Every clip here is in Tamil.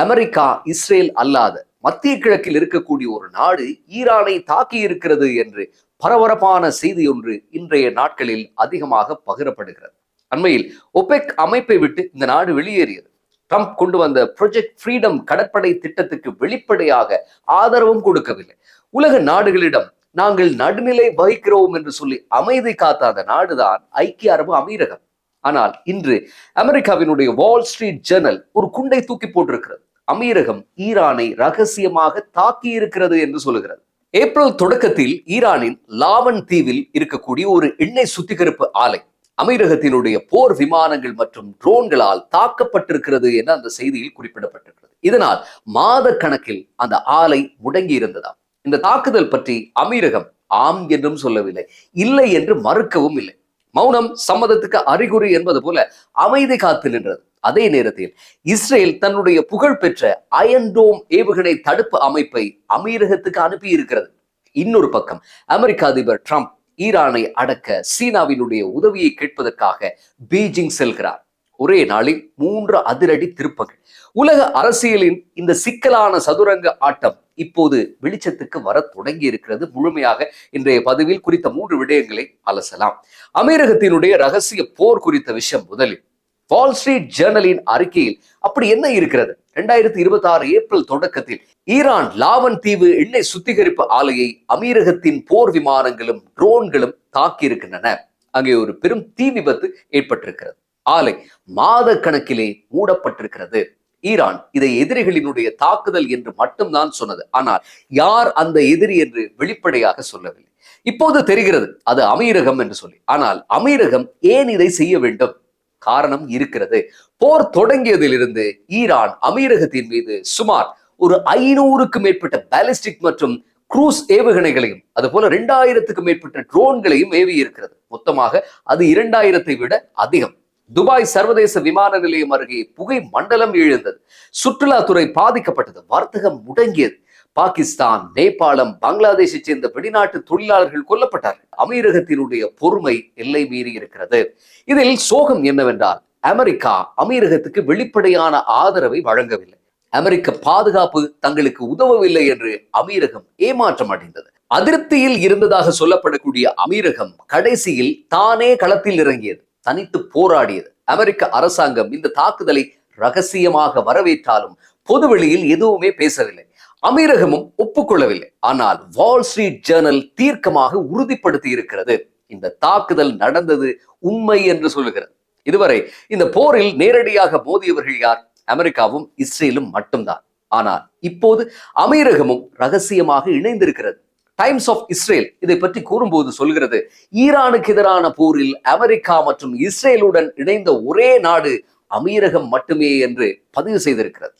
அமெரிக்கா, இஸ்ரேல் அல்லாத மத்திய கிழக்கில் இருக்கக்கூடிய ஒரு நாடு ஈரானை தாக்கி இருக்கிறது என்று பரபரப்பான செய்தி ஒன்று இன்றைய நாட்களில் அதிகமாக பகிரப்படுகிறது. அண்மையில் ஒபெக் அமைப்பை விட்டு இந்த நாடு வெளியேறியது. ட்ரம்ப் கொண்டு வந்த ப்ரொஜெக்ட் ஃப்ரீடம் கடற்படை திட்டத்துக்கு வெளிப்படையாக ஆதரவும் கொடுக்கவில்லை. உலக நாடுகளிடம் நாங்கள் நடுநிலை வகிக்கிறோம் என்று சொல்லி அமைதி காத்த அந்த நாடுதான் ஐக்கிய அரபு அமீரகம். ஆனால் இன்று அமெரிக்காவினுடைய வால் ஸ்ட்ரீட் ஜேர்னல் ஒரு குண்டை தூக்கி போட்டிருக்கிறது. அமீரகம் ஈரானை ரகசியமாக தாக்கி இருக்கிறது என்று சொல்லுகிறது. ஏப்ரல் தொடக்கத்தில் ஈரானின் லாவன் தீவில் இருக்கக்கூடிய ஒரு எண்ணெய் சுத்திகரிப்பு ஆலை அமீரகத்தினுடைய போர் விமானங்கள் மற்றும் ட்ரோன்களால் தாக்கப்பட்டிருக்கிறது என அந்த செய்தியில் குறிப்பிடப்பட்டிருக்கிறது. இதனால் மாத கணக்கில் அந்த ஆலை முடங்கி இருந்ததா. இந்த தாக்குதல் பற்றி அமீரகம் ஆம் என்றும் சொல்லவில்லை, இல்லை என்று மறுக்கவும் இல்லை. மௌனம் சம்மதத்துக்கு அறிகுறி என்பது போல அமைதி காத்து நின்றது. அதே நேரத்தில் இஸ்ரேல் தன்னுடைய புகழ்பெற்ற அயன் டோம் ஏவுகணை தடுப்பு அமைப்பை அமீரகத்துக்கு அனுப்பி இருக்கிறது. இன்னொரு பக்கம் அமெரிக்க அதிபர் ட்ரம்ப் ஈரானை அடக்க சீனாவினுடைய உதவியை கேட்பதற்காக பீஜிங் செல்கிறார். ஒரே நாளில் 3 அதிரடி திருப்பங்கள். உலக அரசியலின் இந்த சிக்கலான சதுரங்க ஆட்டம் இப்போது வெளிச்சத்துக்கு வர தொடங்கி இருக்கிறது. முழுமையாக இன்றைய பதிவில் குறித்த 3 விடயங்களை அலசலாம். அமீரகத்தினுடைய ரகசிய போர் குறித்த விஷயம் முதலில். வால் ஸ்ட்ரீட் ஜேர்னலின் அறிக்கையில் அப்படி என்ன இருக்கிறது? 2026 ஏப்ரல் தொடக்கத்தில் ஈரான் லாவன் தீவு எண்ணெய் சுத்திகரிப்பு ஆலையை அமீரகத்தின் போர் விமானங்களும் ட்ரோன்களும் தாக்கி இருக்கின்றன. அங்கே ஒரு பெரும் தீ விபத்து ஏற்பட்டிருக்கிறது. ஆலை மாத கணக்கிலே மூடப்பட்டிருக்கிறது. ஈரான் இதை எதிரிகளினுடைய தாக்குதல் என்று மட்டும்தான் சொன்னது. ஆனால் யார் அந்த எதிரி என்று வெளிப்படையாக சொல்லவில்லை. இப்போது தெரிகிறது அது அமீரகம் என்று சொல்லி. ஆனால் அமீரகம் ஏன் இதை செய்ய வேண்டும்? காரணம் இருக்கிறது. போர் தொடங்கியதிலிருந்து ஈரான் அமீரகத்தின் மீது சுமார் ஒரு 500க்கும் மேற்பட்ட பாலிஸ்டிக் மற்றும் குரூஸ் ஏவுகணைகளையும் அதுபோல 2000க்கும் மேற்பட்ட ட்ரோன்களையும் ஏவி இருக்கிறது. மொத்தமாக அது 2000ஐ விட அதிகம். துபாய் சர்வதேச விமான நிலையம் அருகே புகை மண்டலம் எழுந்தது. சுற்றுலாத்துறை பாதிக்கப்பட்டது. வர்த்தகம் முடங்கியது. பாகிஸ்தான், நேபாளம், பங்களாதேஷை சேர்ந்த வெளிநாட்டு தொழிலாளர்கள் கொல்லப்பட்டார்கள். அமீரகத்தினுடைய பொறுமை எல்லை மீறி இருக்கிறது. இதில் சோகம் என்னவென்றால் அமெரிக்கா அமீரகத்துக்கு வெளிப்படையான ஆதரவை வழங்கவில்லை. அமெரிக்க பாதுகாப்பு தங்களுக்கு உதவவில்லை என்று அமீரகம் ஏமாற்றம் அடைந்தது. அதிருப்தியில் இருந்ததாக சொல்லப்படக்கூடிய அமீரகம் கடைசியில் தானே களத்தில் இறங்கியது, தனித்து போராடியது. அமெரிக்க அரசாங்கம் இந்த தாக்குதலை ரகசியமாக வரவேற்றாலும் பொதுவெளியில் எதுவுமே பேசவில்லை. அமீரகமும் ஒப்புக்கொள்ளவில்லை. ஆனால் வால் ஸ்ட்ரீட் ஜேர்னல் தீர்க்கமாக உறுதிப்படுத்தி இருக்கிறது. இந்த தாக்குதல் நடந்தது உண்மை என்று சொல்லுகிறது. இதுவரை இந்த போரில் நேரடியாக மோதியவர்கள் யார்? அமெரிக்காவும் இஸ்ரேலும் மட்டும்தான். ஆனால் இப்போது அமீரகமும் ரகசியமாக இணைந்திருக்கிறது. டைம்ஸ் ஆஃப் இஸ்ரேல் இதை பற்றி கூறும்போது சொல்கிறது, ஈரானுக்கு எதிரான போரில் அமெரிக்கா மற்றும் இஸ்ரேலுடன் இணைந்த ஒரே நாடு அமீரகம் மட்டுமே என்று பதிவு செய்திருக்கிறது.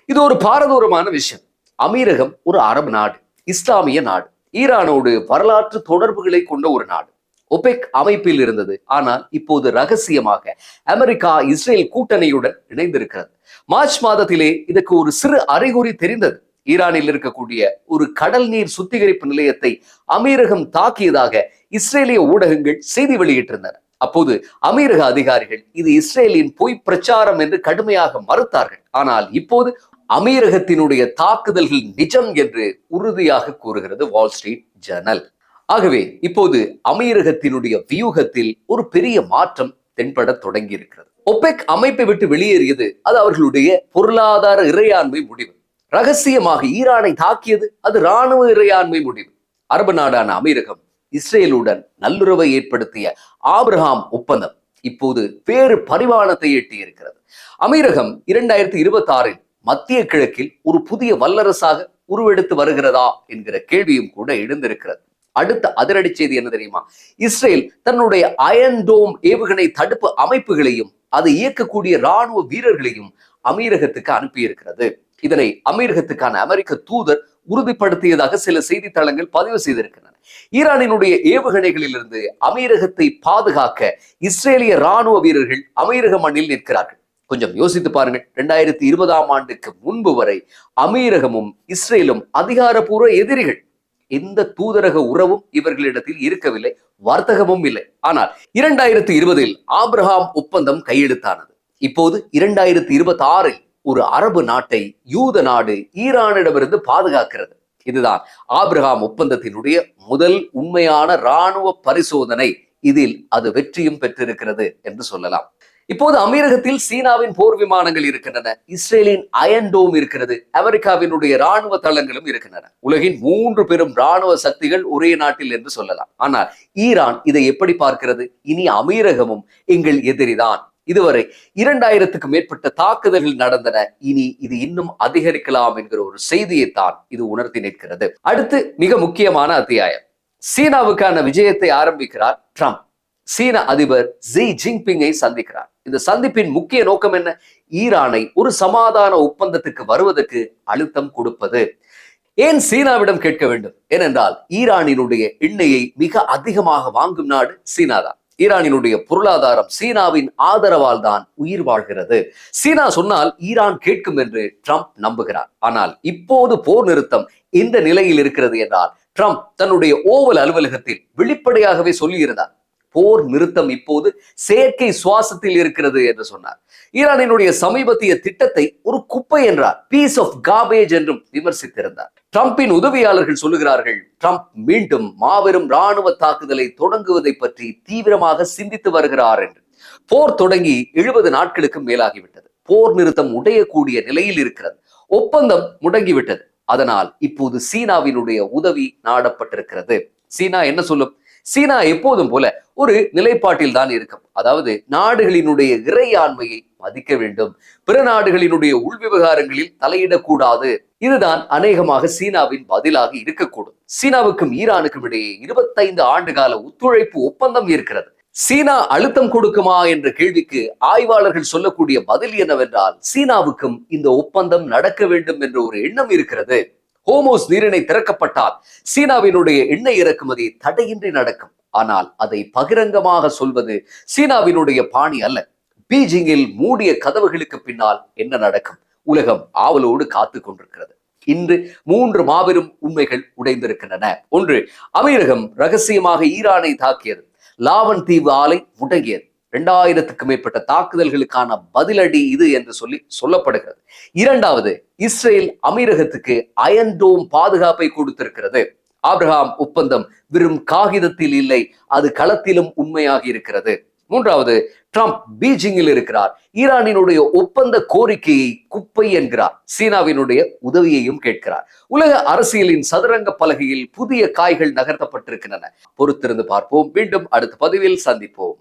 இது ஒரு பாரதூரமான விஷயம். அமீரகம் ஒரு அரபு நாடு, இஸ்லாமிய நாடு, ஈரானோடு வரலாற்று தொடர்புகளை கொண்ட ஒரு நாடு. ஒபெக் அமைப்பில் இருந்தது. ஆனால் இப்போது ரகசியமாக அமெரிக்கா இஸ்ரேல் கூட்டணியுடன் இணைந்திருக்கிறது. மார்ச் மாதத்திலே இதற்கு ஒரு சிறு அறிகுறி தெரிந்தது. ஈரானில் இருக்கக்கூடிய ஒரு கடல் நீர் சுத்திகரிப்பு நிலையத்தை அமீரகம் தாக்கியதாக இஸ்ரேலிய ஊடகங்கள் செய்தி வெளியிட்டிருந்தன. அப்போது அமீரக அதிகாரிகள் இது இஸ்ரேலின் பொய் பிரச்சாரம் என்று கடுமையாக மறுத்தார்கள். ஆனால் இப்போது அமீரகத்தினுடைய தாக்குதல்கள் நிஜம் என்று உறுதியாக கூறுகிறது வால் ஸ்ட்ரீட் ஜேர்னல். ஆகவே இப்போது அமீரகத்தினுடைய வியூகத்தில் ஒரு பெரிய மாற்றம் தென்பட தொடங்கி இருக்கிறது. ஒபெக் அமைப்பை விட்டு வெளியேறியது அது அவர்களுடைய பொருளாதார இறையாண்மை முடிவு. ரகசியமாக ஈரானை தாக்கியது அது இராணுவ இறையாண்மை முடிவு. அரபு நாடான அமீரகம் இஸ்ரேலுடன் நல்லுறவை ஏற்படுத்திய ஆபிரகாம் ஒப்பந்தம் இப்போது வேறு பரிமாணத்தை எட்டியிருக்கிறது. அமீரகம் 2026 மத்திய கிழக்கில் ஒரு புதிய வல்லரசாக உருவெடுத்து வருகிறதா என்கிற கேள்வியும் கூட எழுந்திருக்கிறது. அடுத்த அதிரடி செய்தி என்ன தெரியுமா? இஸ்ரேல் தன்னுடைய அயன் டோம் ஏவுகணை தடுப்பு அமைப்புகளையும் அதை இயக்கக்கூடிய இராணுவ வீரர்களையும் அமீரகத்துக்கு அனுப்பியிருக்கிறது. இதனை அமீரகத்துக்கான அமெரிக்க தூதர் உறுதிப்படுத்தியதாக சில செய்தித்தளங்கள் பதிவு செய்திருக்கின்றன. ஈரானினுடைய ஏவுகணைகளிலிருந்து அமீரகத்தை பாதுகாக்க இஸ்ரேலிய இராணுவ வீரர்கள் அமீரக மண்ணில் நிற்கிறார்கள். கொஞ்சம் யோசித்து பாருங்கள். 2020 முன்பு வரை அமீரகமும் இஸ்ரேலும் அதிகாரப்பூர்வ எதிரிகள். எந்த தூதரக உறவும் இவர்களிடத்தில் இருக்கவில்லை, வர்த்தகமும் இல்லை. ஆனால் 2020 ஆபிரகாம் ஒப்பந்தம் கையெழுத்தானது. இப்போது 2026 ஒரு அரபு நாட்டை யூத நாடு ஈரானிடமிருந்து பாதுகாக்கிறது. இதுதான் ஆபிரகாம் ஒப்பந்தத்தினுடைய முதல் உண்மையான இராணுவ பரிசோதனை. இதில் அது வெற்றியும் பெற்றிருக்கிறது என்று சொல்லலாம். இப்போது அமீரகத்தில் சீனாவின் போர் விமானங்கள் இருக்கின்றன, இஸ்ரேலின் அயன் டோம் இருக்கிறது, அமெரிக்காவினுடைய இராணுவ தளங்களும் இருக்கின்றன. உலகின் 3 பெரும் இராணுவ சக்திகள் ஒரே நாட்டில் என்று சொல்லலாம். ஆனால் ஈரான் இதை எப்படி பார்க்கிறது? இனி அமீரகமும் எங்கள் எதிரிதான். இதுவரை 2000க்கும் மேற்பட்ட தாக்குதல்கள் நடந்தன, இனி இது இன்னும் அதிகரிக்கலாம் என்கிற ஒரு செய்தியைத்தான் இது உணர்த்தி நிற்கிறது. அடுத்து மிக முக்கியமான அத்தியாயம். சீனாவுக்கான விஜயத்தை ஆரம்பிக்கிறார் ட்ரம்ப். சீன அதிபர் ஜி ஜின்பிங்கை சந்திக்கிறார். இந்த சந்திப்பின் முக்கிய நோக்கம் என்ன? ஈரானை ஒரு சமாதான ஒப்பந்தத்துக்கு வருவதற்கு அழுத்தம் கொடுப்பது. ஏன் சீனாவிடம் கேட்க வேண்டும்? ஏனென்றால் ஈரானினுடைய எண்ணெயை மிக அதிகமாக வாங்கும் நாடு சீனா தான். ஈரானினுடைய பொருளாதாரம் சீனாவின் ஆதரவால் தான் உயிர் வாழ்கிறது. சீனா சொன்னால் ஈரான் கேட்கும் என்று ட்ரம்ப் நம்புகிறார். ஆனால் இப்போது போர் நிறுத்தம் இந்த நிலையில் இருக்கிறது என்றால் ட்ரம்ப் தன்னுடைய ஓவல் அலுவலகத்தில் வெளிப்படையாகவே சொல்லியிருந்தார், போர் நிறுத்தம் இப்போது செயற்கை சுவாசத்தில் இருக்கிறது என்று சொன்னார். ஈரானினுடைய சமீபத்திய திட்டத்தை ஒரு குப்பை என்றார், பீஸ் ஆஃப் கார்பேஜ் என்றும் விமர்சித்திருந்தார். ட்ரம்பின் உதவியாளர்கள் சொல்லுகிறார்கள், ட்ரம்ப் மீண்டும் மாபெரும் இராணுவ தாக்குதலை தொடங்குவதை பற்றி தீவிரமாக சிந்தித்து வருகிறார் என்று. போர் தொடங்கி 70 நாட்களுக்கு மேலாகிவிட்டது. போர் நிறுத்தம் உடையக்கூடிய நிலையில் இருக்கிறது. ஒப்பந்தம் முடங்கிவிட்டது. அதனால் இப்போது சீனாவினுடைய உதவி நாடப்பட்டிருக்கிறது. சீனா என்ன சொல்லும்? சீனா எப்போதும் போல ஒரு நிலைப்பாட்டில் தான் இருக்கும். அதாவது நாடுகளினுடைய இறையாண்மையை மதிக்க வேண்டும், பிற நாடுகளினுடைய உள் விவகாரங்களில் தலையிடக்கூடாது. இதுதான் அநேகமாக சீனாவின் பதிலாக இருக்கக்கூடும். சீனாவுக்கும் ஈரானுக்கும் இடையே 25 ஆண்டுகால ஒத்துழைப்பு ஒப்பந்தம் இருக்கிறது. சீனா அழுத்தம் கொடுக்குமா என்ற கேள்விக்கு ஆய்வாளர்கள் சொல்லக்கூடிய பதில் என்னவென்றால், சீனாவுக்கும் இந்த ஒப்பந்தம் நடக்க வேண்டும் என்ற ஒரு எண்ணம் இருக்கிறது. ஹோமோஸ் நீரிணை திறக்கப்பட்டால் சீனாவினுடைய எண்ணெய் இறக்குமதி தடையின்றி நடக்கும். ஆனால் அதை பகிரங்கமாக சொல்வது சீனாவினுடைய பாணி அல்ல. பீஜிங்கில் மூடிய கதவுகளுக்கு பின்னால் என்ன நடக்கும்? உலகம் ஆவலோடு காத்து கொண்டிருக்கிறது. இன்று 3 மாபெரும் உண்மைகள் உடைந்திருக்கின்றன. ஒன்று, அமீரகம் ரகசியமாக ஈரானை தாக்கியது. லாவன் தீவு ஆலை முடங்கியது. 2000க்கும் மேற்பட்ட தாக்குதல்களுக்கான பதிலடி இது என்று சொல்லப்படுகிறது. இரண்டாவது, இஸ்ரேல் அமீரகத்துக்கு அயன் டோம் பாதுகாப்பை கொடுத்திருக்கிறது. ஆபிரகாம் ஒப்பந்தம் வெறும் காகிதத்தில் இல்லை, அது களத்திலும் உண்மையாக இருக்கிறது. மூன்றாவது, ட்ரம்ப் பீஜிங்கில் இருக்கிறார். ஈரானினுடைய ஒப்பந்த கோரிக்கையை குப்பை என்கிறார். சீனாவினுடைய உதவியையும் கேட்கிறார். உலக அரசியலின் சதுரங்க பலகையில் புதிய காய்கள் நகர்த்தப்பட்டிருக்கின்றன. பொறுத்திருந்து பார்ப்போம். மீண்டும் அடுத்த பதிவில் சந்திப்போம்.